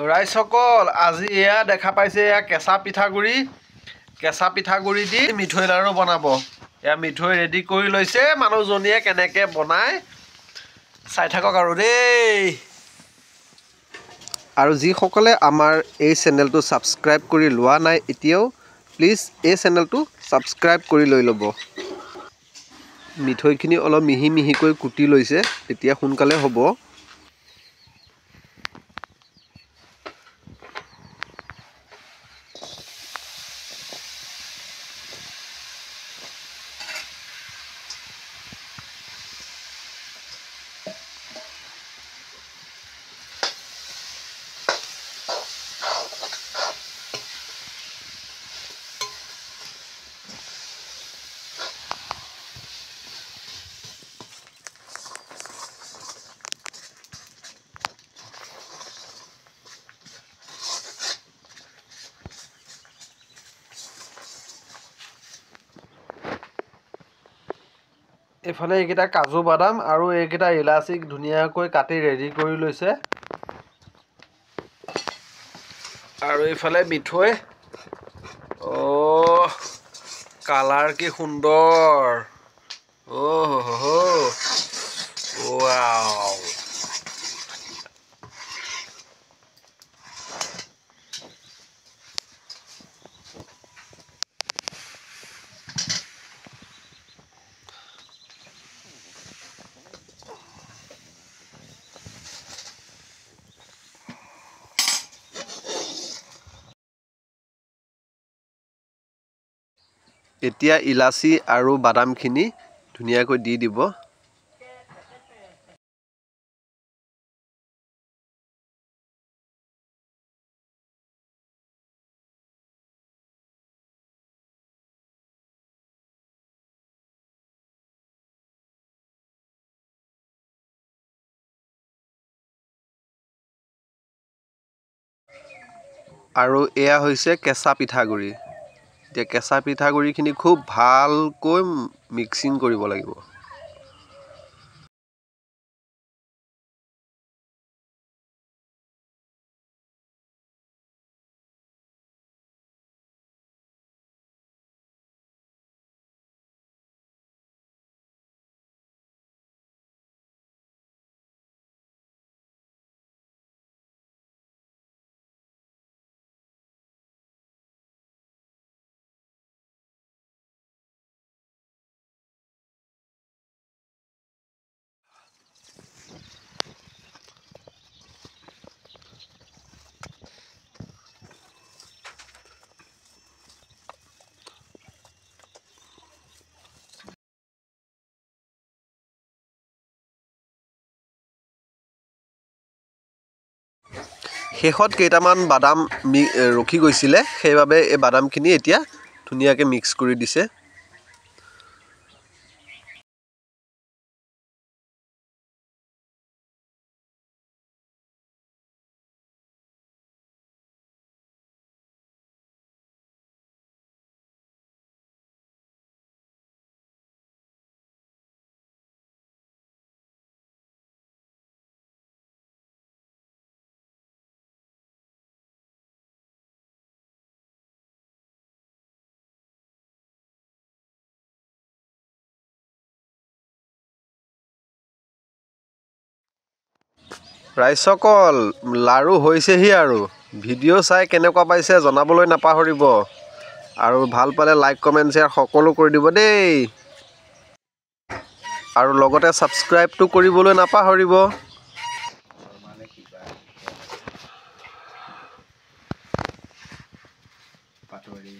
ৰাইজসকল আজি এয়া দেখা পাইছে এয়া কেঁচা পিঠাগুড়ি দি মিঠৈ লাড়ু বনাব। এয়া মিঠৈ ৰেডি কৰি লৈছে মানুহজনীয়ে কেনেকৈ বনায় চাই থাকক আৰু দেই। আৰু যিসকলে আমাৰ এই চেনেলটো ছাবস্ক্ৰাইব কৰি লোৱা নাই এতিয়াও প্লিজ এই চেনেলটো ছাবস্ক্ৰাইব কৰি লৈ ল'ব। মিঠৈখিনি অলপ মিহি মিহিকৈ কুটি লৈছে, তেতিয়া সোনকালে হ'ব। এইফালে এইকেইটা কাজু বাদাম আৰু এইকেইটা ইলাচিক ধুনীয়াকৈ কাটি ৰেডি কৰি লৈছে। আৰু এইফালে মিঠৈ, কালাৰ কি সুন্দৰ, ৱাও। এতিয়া ইলাচি আৰু বাদামখিনি ধুনীয়াকৈ দি দিব। আৰু এয়া হৈছে কেঁচা পিঠাগুড়ি। এতিয়া কেঁচা পিঠাগুড়িখিনি খুব ভালকৈ মিক্সিং কৰিব লাগিব। শেষত কেইটামান বাদাম ৰখি গৈছিলে, সেইবাবে এই বাদামখিনি এতিয়া ধুনীয়াকৈ মিক্স কৰি দিছে। ৰাইজসকল লাড়ু হৈছেহি আৰু। ভিডিঅ' চাই কেনেকুৱা পাইছে জনাবলৈ নাপাহৰিব। আৰু ভাল পালে লাইক কমেণ্ট শ্বেয়াৰ সকলো কৰি দিব দেই। আৰু লগতে ছাবস্ক্ৰাইবটো কৰিবলৈ নাপাহৰিব। পাটোৱাৰী